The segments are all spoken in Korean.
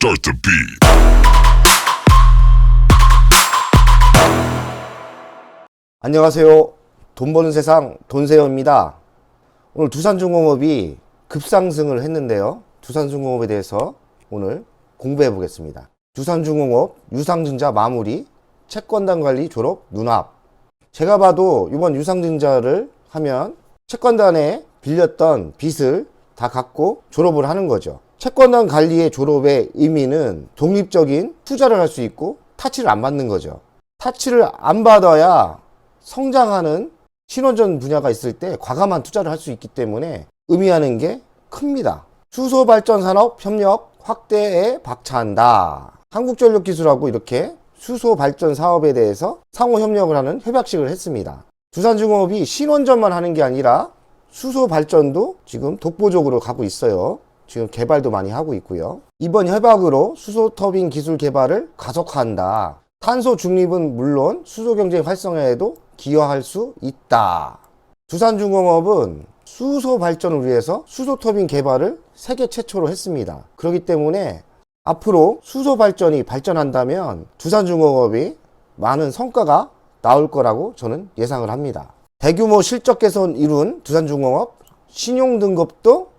Start the beat. 안녕하세요. 돈 버는 세상 돈세요입니다. 오늘 두산중공업이 급상승을 했는데요. 두산중공업에 대해서 오늘 공부해 보겠습니다. 두산중공업 유상증자 마무리 채권단 관리 졸업 눈앞. 제가 봐도 이번 유상증자를 하면 채권단에 빌렸던 빚을 다 갚고 졸업을 하는 거죠. 채권단 관리의 졸업의 의미는 독립적인 투자를 할 수 있고 타치를 안 받는 거죠. 타치를 안 받아야 성장하는 신원전 분야가 있을 때 과감한 투자를 할 수 있기 때문에 의미하는 게 큽니다. 수소발전산업 협력 확대에 박차한다. 한국전력기술하고 이렇게 수소발전 사업에 대해서 상호 협력을 하는 협약식을 했습니다. 두산중공업이 신원전만 하는 게 아니라 수소발전도 지금 독보적으로 가고 있어요. 지금 개발도 많이 하고 있고요. 이번 협약으로 수소터빈 기술 개발을 가속화한다. 탄소 중립은 물론 수소 경제 활성화에도 기여할 수 있다. 두산중공업은 수소 발전을 위해서 수소터빈 개발을 세계 최초로 했습니다. 그렇기 때문에 앞으로 수소 발전이 발전한다면 두산중공업이 많은 성과가 나올 거라고 저는 예상을 합니다. 대규모 실적 개선 이룬 두산중공업 신용 등급도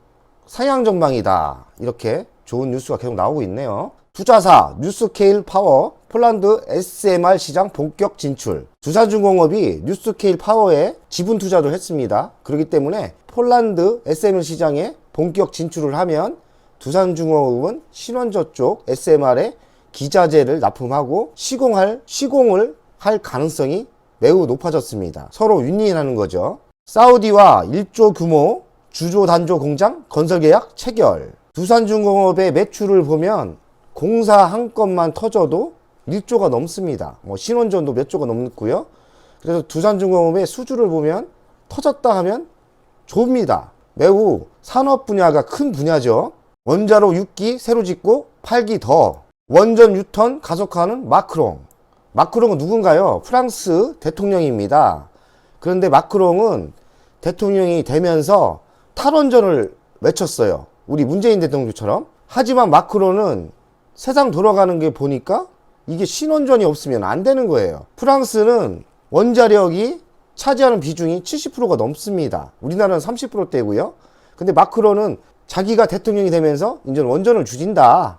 상향 전망이다. 이렇게 좋은 뉴스가 계속 나오고 있네요. 투자사 뉴스케일 파워 폴란드 SMR 시장 본격 진출. 두산중공업이 뉴스케일 파워에 지분 투자를 했습니다. 그렇기 때문에 폴란드 SMR 시장에 본격 진출을 하면 두산중공업은 신원저 쪽 SMR에 기자재를 납품하고 시공을 할 가능성이 매우 높아졌습니다. 서로 윈윈하는 거죠. 사우디와 1조 규모 주조 단조 공장 건설 계약 체결. 두산중공업의 매출을 보면 공사 한 건만 터져도 1조가 넘습니다. 신원전도 몇 조가 넘고요. 그래서 두산중공업의 수주를 보면 터졌다 하면 좁니다. 매우 산업 분야가 큰 분야죠. 원자로 6기 새로 짓고 8기 더. 원전 유턴 가속화하는 마크롱. 마크롱은 누군가요? 프랑스 대통령입니다. 그런데 마크롱은 대통령이 되면서 탈원전을 외쳤어요. 우리 문재인 대통령처럼. 하지만 마크롱은 세상 돌아가는 게 보니까 이게 신원전이 없으면 안 되는 거예요. 프랑스는 원자력이 차지하는 비중이 70%가 넘습니다. 우리나라는 30%대고요. 근데 마크롱은 자기가 대통령이 되면서 이제 원전을 줄인다.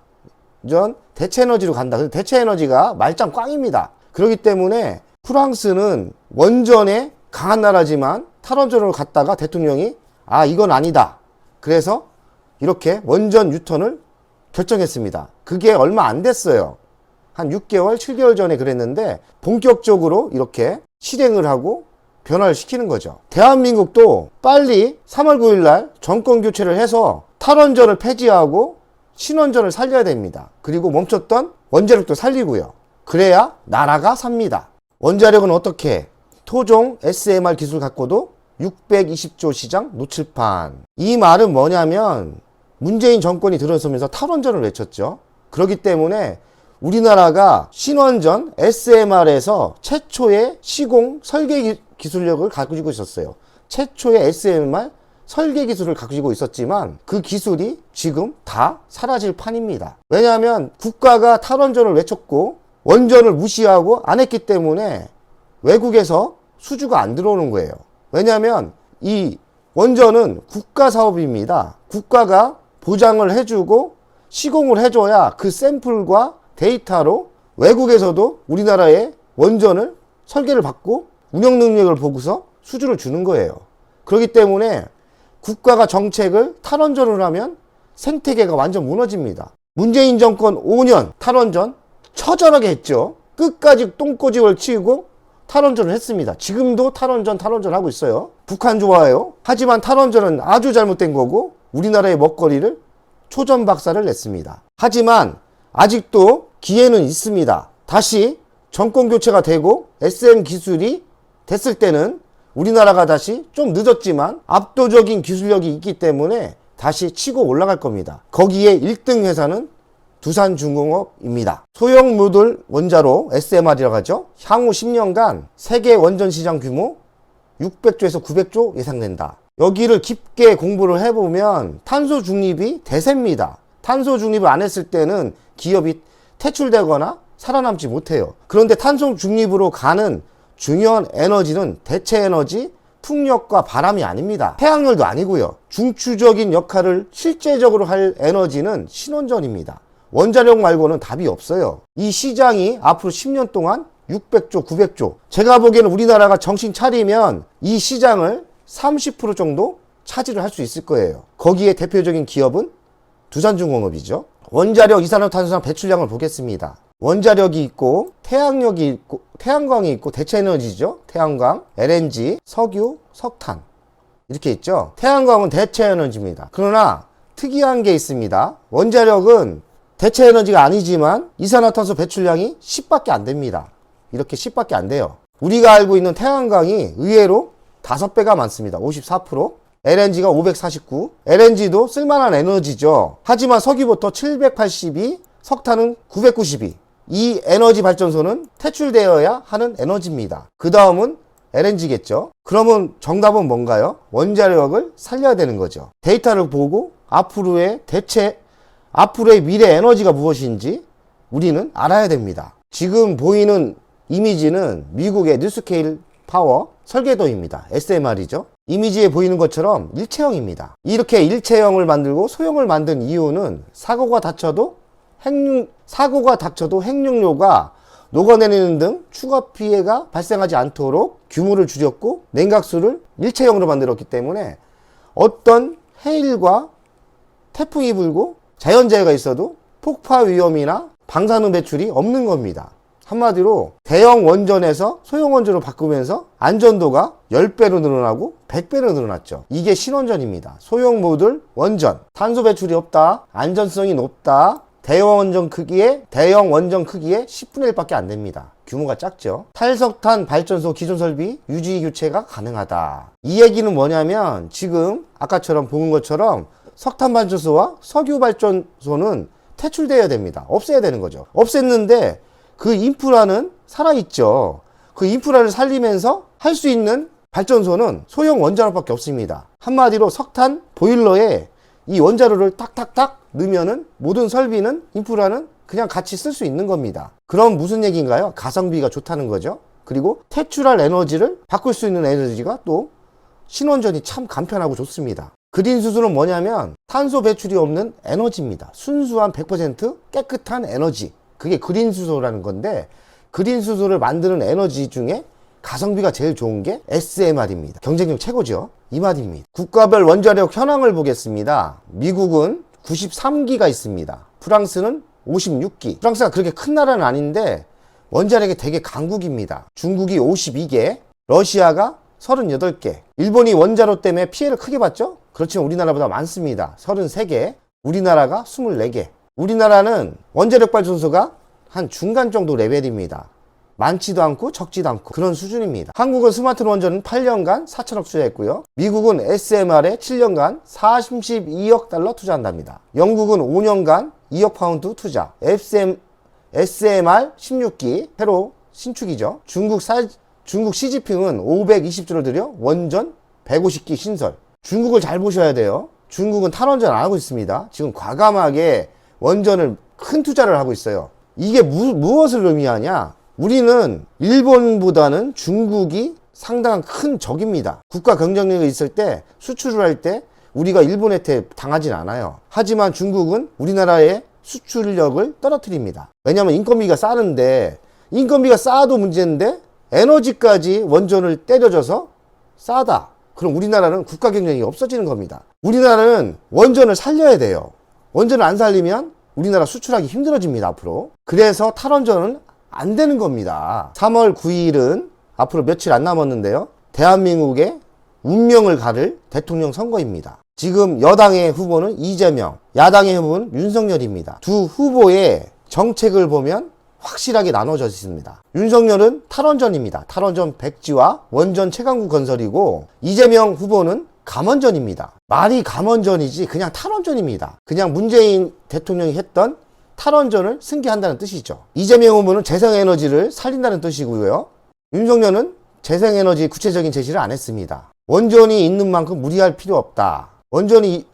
이제 대체에너지로 간다. 근데 대체에너지가 말짱 꽝입니다. 그렇기 때문에 프랑스는 원전에 강한 나라지만 탈원전으로 갔다가 대통령이 이건 아니다. 그래서 이렇게 원전 유턴을 결정했습니다. 그게 얼마 안 됐어요. 한 6개월, 7개월 전에 그랬는데 본격적으로 이렇게 실행을 하고 변화를 시키는 거죠. 대한민국도 빨리 3월 9일 날 정권 교체를 해서 탈원전을 폐지하고 신원전을 살려야 됩니다. 그리고 멈췄던 원자력도 살리고요. 그래야 나라가 삽니다. 원자력은 어떻게? 토종 SMR 기술 갖고도 620조 시장 노출판. 이 말은 뭐냐면 문재인 정권이 들어서면서 탈원전을 외쳤죠. 그렇기 때문에 우리나라가 신원전 SMR에서 최초의 시공 설계 기술력을 가지고 있었어요. 최초의 SMR 설계 기술을 가지고 있었지만 그 기술이 지금 다 사라질 판입니다. 왜냐하면 국가가 탈원전을 외쳤고 원전을 무시하고 안 했기 때문에 외국에서 수주가 안 들어오는 거예요. 왜냐하면 이 원전은 국가 사업입니다. 국가가 보장을 해주고 시공을 해줘야 그 샘플과 데이터로 외국에서도 우리나라의 원전을 설계를 받고 운영 능력을 보고서 수주를 주는 거예요. 그렇기 때문에 국가가 정책을 탈원전을 하면 생태계가 완전 무너집니다. 문재인 정권 5년 탈원전 처절하게 했죠. 끝까지 똥꼬집을 치고 탈원전을 했습니다. 지금도 탈원전 하고 있어요. 북한 좋아해요. 하지만 탈원전은 아주 잘못된 거고 우리나라의 먹거리를 초전박살을 냈습니다. 하지만 아직도 기회는 있습니다. 다시 정권 교체가 되고 SM 기술이 됐을 때는 우리나라가 다시 좀 늦었지만 압도적인 기술력이 있기 때문에 다시 치고 올라갈 겁니다. 거기에 1등 회사는 두산중공업입니다. 소형 모듈 원자로 SMR이라고 하죠. 향후 10년간 세계 원전 시장 규모 600조에서 900조 예상된다. 여기를 깊게 공부를 해보면 탄소 중립이 대세입니다. 탄소 중립을 안 했을 때는 기업이 퇴출되거나 살아남지 못해요. 그런데 탄소 중립으로 가는 중요한 에너지는 대체 에너지, 풍력과 바람이 아닙니다. 태양열도 아니고요. 중추적인 역할을 실제적으로 할 에너지는 신원전입니다. 원자력 말고는 답이 없어요. 이 시장이 앞으로 10년 동안 600조, 900조. 제가 보기에는 우리나라가 정신 차리면 이 시장을 30% 정도 차지를 할 수 있을 거예요. 거기에 대표적인 기업은 두산중공업이죠. 원자력, 이산화탄소상 배출량을 보겠습니다. 원자력이 있고 태양력이 있고 태양광이 있고 대체 에너지죠. 태양광, LNG, 석유, 석탄 이렇게 있죠. 태양광은 대체 에너지입니다. 그러나 특이한 게 있습니다. 원자력은 대체 에너지가 아니지만 이산화탄소 배출량이 10밖에 안 됩니다. 이렇게 10밖에 안 돼요. 우리가 알고 있는 태양광이 의외로 5배가 많습니다. 54%. LNG가 549. LNG도 쓸만한 에너지죠. 하지만 석유부터 782, 석탄은 992. 이 에너지 발전소는 퇴출되어야 하는 에너지입니다. 그 다음은 LNG겠죠. 그러면 정답은 뭔가요? 원자력을 살려야 되는 거죠. 데이터를 보고 앞으로의 미래 에너지가 무엇인지 우리는 알아야 됩니다. 지금 보이는 이미지는 미국의 뉴스케일 파워 설계도입니다. SMR이죠. 이미지에 보이는 것처럼 일체형입니다. 이렇게 일체형을 만들고 소형을 만든 이유는 사고가 닥쳐도 핵융료가 녹아내리는 등 추가 피해가 발생하지 않도록 규모를 줄였고 냉각수를 일체형으로 만들었기 때문에 어떤 해일과 태풍이 불고 자연재해가 있어도 폭파 위험이나 방사능 배출이 없는 겁니다. 한마디로 대형 원전에서 소형 원전으로 바꾸면서 안전도가 10배로 늘어나고 100배로 늘어났죠. 이게 신원전입니다. 소형 모듈 원전, 탄소 배출이 없다, 안전성이 높다, 대형 원전 크기의 10분의 1밖에 안 됩니다. 규모가 작죠. 탈석탄 발전소 기존 설비 유지 교체가 가능하다. 이 얘기는 뭐냐면 지금 아까처럼 본 것처럼 석탄 발전소와 석유 발전소는 퇴출되어야 됩니다. 없애야 되는 거죠. 없앴는데 그 인프라는 살아있죠. 그 인프라를 살리면서 할 수 있는 발전소는 소형 원자로밖에 없습니다. 한마디로 석탄 보일러에 이 원자로를 탁탁탁 넣으면은 모든 설비는 인프라는 그냥 같이 쓸 수 있는 겁니다. 그럼 무슨 얘기인가요? 가성비가 좋다는 거죠. 그리고 퇴출할 에너지를 바꿀 수 있는 에너지가 또 신원전이 참 간편하고 좋습니다. 그린 수소는 뭐냐면 탄소 배출이 없는 에너지입니다. 순수한 100% 깨끗한 에너지. 그게 그린 수소라는 건데 그린 수소를 만드는 에너지 중에 가성비가 제일 좋은 게 SMR입니다. 경쟁력 최고죠. 이 말입니다. 국가별 원자력 현황을 보겠습니다. 미국은 93기가 있습니다. 프랑스는 56기. 프랑스가 그렇게 큰 나라는 아닌데 원자력이 되게 강국입니다. 중국이 52개, 러시아가 38개. 일본이 원자로 때문에 피해를 크게 봤죠? 그렇지만 우리나라보다 많습니다. 33개. 우리나라가 24개. 우리나라는 원자력 발전소가 한 중간 정도 레벨입니다. 많지도 않고 적지도 않고 그런 수준입니다. 한국은 스마트 원전은 8년간 4천억 투자했고요. 미국은 SMR에 7년간 42억 달러 투자한답니다. 영국은 5년간 2억 파운드 투자. SMR 16기 새로 신축이죠. 중국 시진핑은 520조를 들여 원전 150기 신설. 중국을 잘 보셔야 돼요. 중국은 탈원전 안 하고 있습니다. 지금 과감하게 원전을 큰 투자를 하고 있어요. 이게 무엇을 의미하냐? 우리는 일본보다는 중국이 상당한 큰 적입니다. 국가 경쟁력이 있을 때 수출을 할 때 우리가 일본한테 당하진 않아요. 하지만 중국은 우리나라의 수출력을 떨어뜨립니다. 왜냐하면 인건비가 싸는데 인건비가 싸도 문제인데 에너지까지 원전을 때려줘서 싸다. 그럼 우리나라는 국가 경쟁이 없어지는 겁니다. 우리나라는 원전을 살려야 돼요. 원전을 안 살리면 우리나라 수출하기 힘들어집니다. 앞으로. 그래서 탈원전은 안 되는 겁니다. 3월 9일은 앞으로 며칠 안 남았는데요. 대한민국의 운명을 가를 대통령 선거입니다. 지금 여당의 후보는 이재명, 야당의 후보는 윤석열입니다. 두 후보의 정책을 보면 확실하게 나눠져 있습니다. 윤석열은 탈원전입니다. 탈원전 백지화, 원전 최강국 건설이고 이재명 후보는 감원전입니다. 말이 감원전이지 그냥 탈원전입니다. 그냥 문재인 대통령이 했던 탈원전을 승계한다는 뜻이죠. 이재명 후보는 재생에너지를 살린다는 뜻이고요. 윤석열은 재생에너지 구체적인 제시를 안 했습니다. 원전이 있는 만큼 무리할 필요 없다. 원전이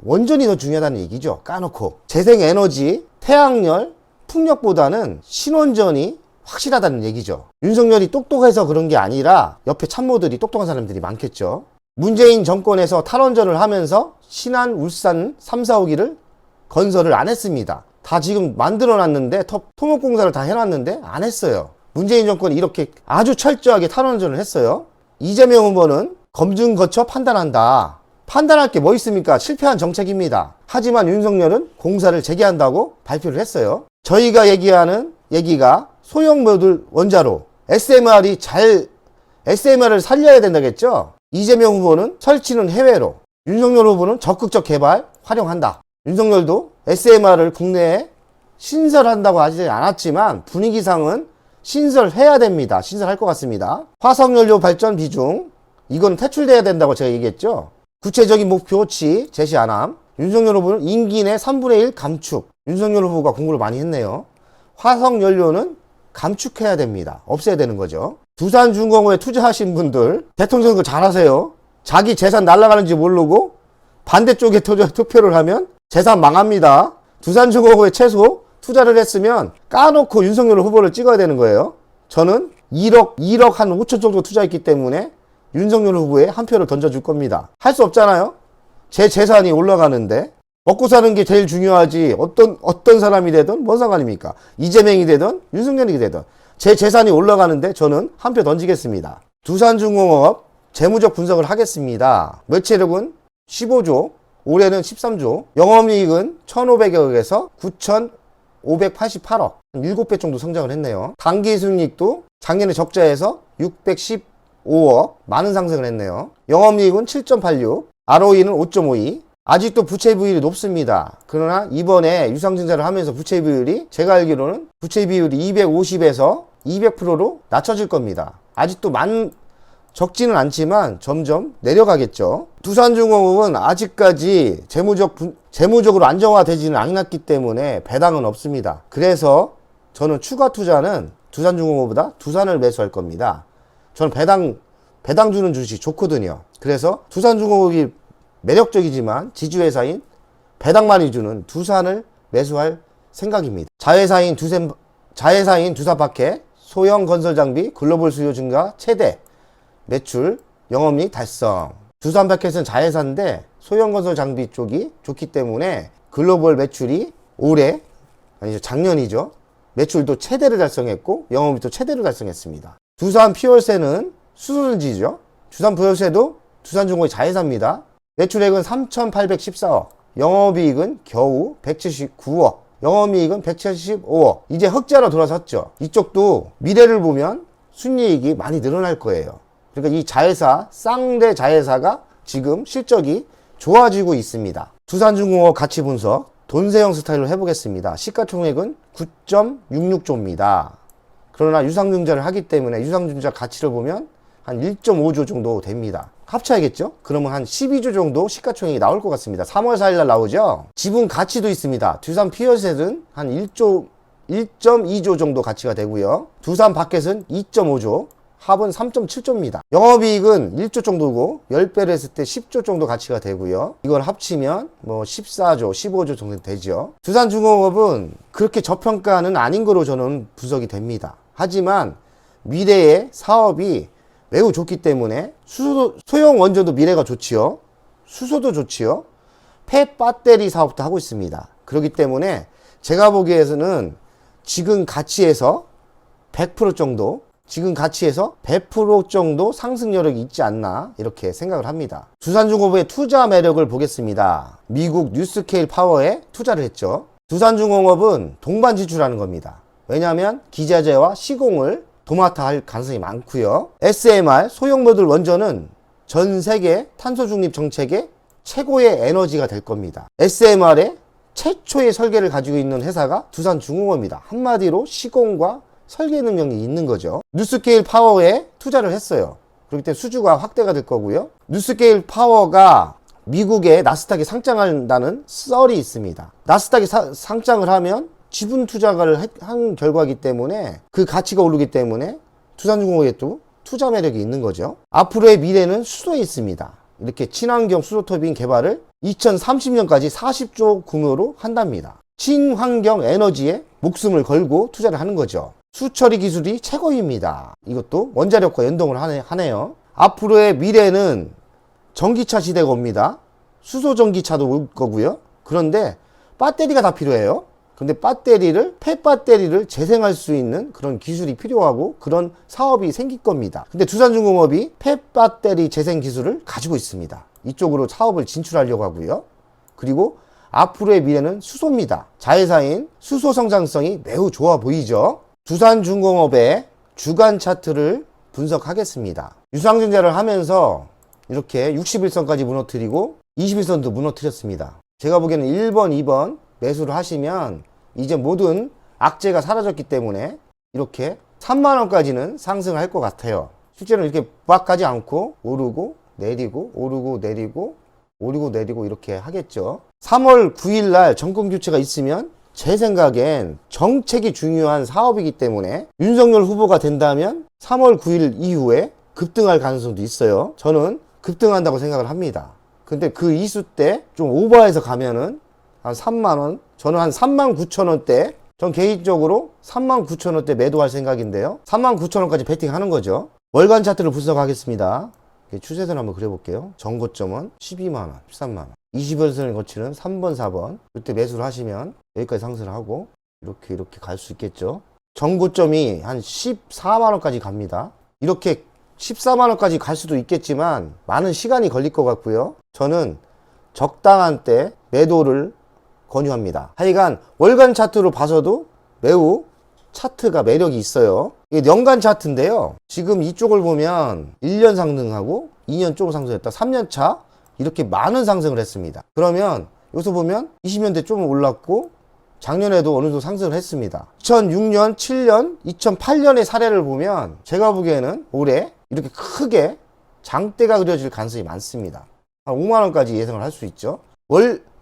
더 중요하다는 얘기죠. 까놓고. 재생에너지, 태양열, 풍력보다는 신원전이 확실하다는 얘기죠. 윤석열이 똑똑해서 그런 게 아니라 옆에 참모들이 똑똑한 사람들이 많겠죠. 문재인 정권에서 탈원전을 하면서 신안, 울산 3, 4, 5기를 건설을 안 했습니다. 다 지금 만들어 놨는데 토목공사를 다 해놨는데 안 했어요. 문재인 정권이 이렇게 아주 철저하게 탈원전을 했어요. 이재명 후보는 검증 거쳐 판단한다. 판단할 게 뭐 있습니까? 실패한 정책입니다. 하지만 윤석열은 공사를 재개한다고 발표를 했어요. 저희가 얘기하는 얘기가 소형 모듈 원자로 SMR을 살려야 된다겠죠? 이재명 후보는 설치는 해외로, 윤석열 후보는 적극적 개발 활용한다. 윤석열도 SMR을 국내에 신설한다고 하지 않았지만 분위기상은 신설해야 됩니다. 신설할 것 같습니다. 화석연료 발전 비중, 이건 퇴출돼야 된다고 제가 얘기했죠. 구체적인 목표치 제시 안 함. 윤석열 후보는 임기 내 3분의 1 감축. 윤석열 후보가 공부를 많이 했네요. 화석연료는 감축해야 됩니다. 없애야 되는 거죠. 두산중공업에 투자하신 분들, 대통령 선거 잘하세요. 자기 재산 날아가는지 모르고 반대쪽에 투표를 하면 재산 망합니다. 두산중공업에 최소 투자를 했으면 까놓고 윤석열 후보를 찍어야 되는 거예요. 저는 1억 한 5천 정도 투자했기 때문에 윤석열 후보에 한 표를 던져줄 겁니다. 할 수 없잖아요. 제 재산이 올라가는데 먹고 사는 게 제일 중요하지. 어떤 사람이 되든 뭔 상관입니까? 이재명이 되든 윤석열이 되든 제 재산이 올라가는데 저는 한 표 던지겠습니다. 두산중공업 재무적 분석을 하겠습니다. 매출액은 15조, 올해는 13조, 영업이익은 1,500억에서 9,588억, 7배 정도 성장을 했네요. 당기순이익도 작년에 적자에서 615억, 많은 상승을 했네요. 영업이익은 7.86, ROE는 5.52, 아직도 부채 비율이 높습니다. 그러나 이번에 유상증자를 하면서 부채 비율이 제가 알기로는 부채 비율이 250에서 200%로 낮춰질 겁니다. 아직도 적지는 않지만 점점 내려가겠죠. 두산중공업은 아직까지 재무적으로 안정화되지는 않았기 때문에 배당은 없습니다. 그래서 저는 추가 투자는 두산중공업보다 두산을 매수할 겁니다. 저는 배당 주는 주식 좋거든요. 그래서 두산중공업이 매력적이지만 지주회사인 배당 많이 주는 두산을 매수할 생각입니다. 자회사인 두산파켓, 소형 건설 장비, 글로벌 수요 증가 최대, 매출, 영업이익 달성. 두산파켓은 자회사인데 소형 건설 장비 쪽이 좋기 때문에 글로벌 매출이 올해, 아니죠, 작년이죠. 매출도 최대를 달성했고 영업이익도 최대를 달성했습니다. 두산 피월세는 수소전지죠. 두산 피월세도 두산중공업의 자회사입니다. 매출액은 3,814억, 영업이익은 겨우 179억, 영업이익은 175억. 이제 흑자로 돌아섰죠. 이쪽도 미래를 보면 순이익이 많이 늘어날 거예요. 그러니까 이 자회사, 쌍대 자회사가 지금 실적이 좋아지고 있습니다. 두산중공업 가치 분석, 돈세형 스타일로 해보겠습니다. 시가총액은 9.66조입니다. 그러나 유상증자를 하기 때문에 유상증자 가치를 보면 한 1.5조 정도 됩니다. 합쳐야겠죠? 그러면 한 12조 정도 시가총액이 나올 것 같습니다. 3월 4일날 나오죠? 지분 가치도 있습니다. 두산 피어셋은 한 1.2조 정도 가치가 되고요. 두산 파켓은 2.5조, 합은 3.7조입니다. 영업이익은 1조 정도고 10배를 했을 때 10조 정도 가치가 되고요. 이걸 합치면 뭐 14조, 15조 정도 되죠. 두산중공업은 그렇게 저평가는 아닌 거로 저는 분석이 됩니다. 하지만 미래의 사업이 매우 좋기 때문에 소형 원전도 미래가 좋지요. 수소도 좋지요. 폐 배터리 사업도 하고 있습니다. 그렇기 때문에 제가 보기에는 지금 가치에서 100% 정도, 지금 가치에서 100% 정도 상승 여력이 있지 않나 이렇게 생각을 합니다. 두산중공업의 투자 매력을 보겠습니다. 미국 뉴스케일 파워에 투자를 했죠. 두산중공업은 동반 지출하는 겁니다. 왜냐하면 기자재와 시공을 도맡아 할 가능성이 많고요. SMR 소형 모듈 원전은 전 세계 탄소 중립 정책의 최고의 에너지가 될 겁니다. SMR의 최초의 설계를 가지고 있는 회사가 두산중공업입니다. 한마디로 시공과 설계 능력이 있는 거죠. 뉴스케일 파워에 투자를 했어요. 그렇기 때문에 수주가 확대가 될 거고요. 뉴스케일 파워가 미국의 나스닥에 상장한다는 썰이 있습니다. 나스닥에 상장을 하면 지분 투자를 한 결과이기 때문에 그 가치가 오르기 때문에 두산중공업에 또 투자 매력이 있는 거죠. 앞으로의 미래는 수소에 있습니다. 이렇게 친환경 수소 터빈 개발을 2030년까지 40조 규모로 한답니다. 친환경 에너지에 목숨을 걸고 투자를 하는 거죠. 수처리 기술이 최고입니다. 이것도 원자력과 연동을 하네요. 앞으로의 미래는 전기차 시대가 옵니다. 수소 전기차도 올 거고요. 그런데 배터리가 다 필요해요. 근데 폐배터리를 재생할 수 있는 그런 기술이 필요하고 그런 사업이 생길 겁니다. 근데 두산중공업이 폐배터리 재생 기술을 가지고 있습니다. 이쪽으로 사업을 진출하려고 하고요. 그리고 앞으로의 미래는 수소입니다. 자회사인 수소 성장성이 매우 좋아 보이죠. 두산중공업의 주간 차트를 분석하겠습니다. 유상증자를 하면서 이렇게 61선까지 무너뜨리고 21선도 무너뜨렸습니다. 제가 보기에는 1번, 2번 매수를 하시면 이제 모든 악재가 사라졌기 때문에 이렇게 3만원까지는 상승을 할 것 같아요. 실제로는 이렇게 막 가지 않고 오르고 내리고 오르고 내리고 오르고 내리고 이렇게 하겠죠. 3월 9일 날 정권 교체가 있으면 제 생각엔 정책이 중요한 사업이기 때문에 윤석열 후보가 된다면 3월 9일 이후에 급등할 가능성도 있어요. 저는 급등한다고 생각을 합니다. 근데 그 이수 때 좀 오버해서 가면은 한 3만원, 저는 한 39,000원대, 전 개인적으로 39,000원대 매도할 생각인데요. 39,000원까지 베팅하는 거죠. 월간 차트를 분석하겠습니다. 추세선 한번 그려볼게요. 전고점은 12만원, 13만원. 20일선을 거치는 3번, 4번. 이때 매수를 하시면 여기까지 상승을 하고 이렇게 갈 수 있겠죠. 전고점이 한 14만원까지 갑니다. 이렇게 14만원까지 갈 수도 있겠지만 많은 시간이 걸릴 것 같고요. 저는 적당한 때 매도를 권유합니다. 하여간 월간 차트로 봐서도 매우 차트가 매력이 있어요. 이게 연간 차트인데요. 지금 이쪽을 보면 1년 상승하고 2년 조금 상승했다. 3년 차 이렇게 많은 상승을 했습니다. 그러면 여기서 보면 20년대 좀 올랐고 작년에도 어느 정도 상승을 했습니다. 2006년, 7년, 2008년의 사례를 보면 제가 보기에는 올해 이렇게 크게 장대가 그려질 가능성이 많습니다. 한 5만원까지 예상을 할 수 있죠.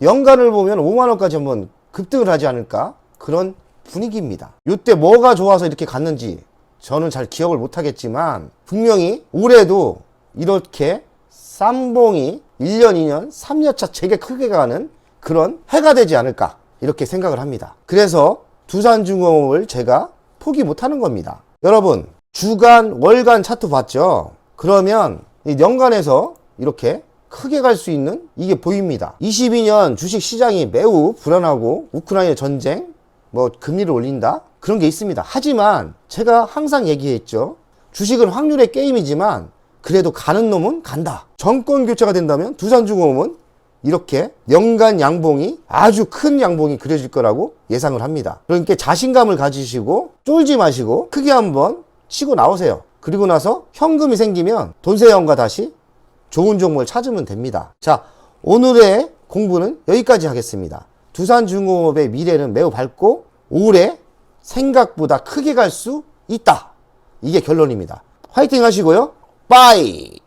연간을 보면 5만원까지 한번 급등을 하지 않을까? 그런 분위기입니다. 이때 뭐가 좋아서 이렇게 갔는지 저는 잘 기억을 못하겠지만 분명히 올해도 이렇게 쌈봉이 1년, 2년, 3년차 되게 크게 가는 그런 해가 되지 않을까 이렇게 생각을 합니다. 그래서 두산중공업을 제가 포기 못하는 겁니다. 여러분 주간, 월간 차트 봤죠? 그러면 이 연간에서 이렇게 크게 갈 수 있는 이게 보입니다. 22년 주식 시장이 매우 불안하고 우크라이나 전쟁, 금리를 올린다? 그런 게 있습니다. 하지만 제가 항상 얘기했죠. 주식은 확률의 게임이지만 그래도 가는 놈은 간다. 정권 교체가 된다면 두산중공업은 이렇게 연간 양봉이 아주 큰 양봉이 그려질 거라고 예상을 합니다. 그러니까 자신감을 가지시고 쫄지 마시고 크게 한번 치고 나오세요. 그리고 나서 현금이 생기면 돈세형과 다시 좋은 종목을 찾으면 됩니다. 자, 오늘의 공부는 여기까지 하겠습니다. 두산중공업의 미래는 매우 밝고 올해 생각보다 크게 갈 수 있다. 이게 결론입니다. 화이팅 하시고요. 빠이!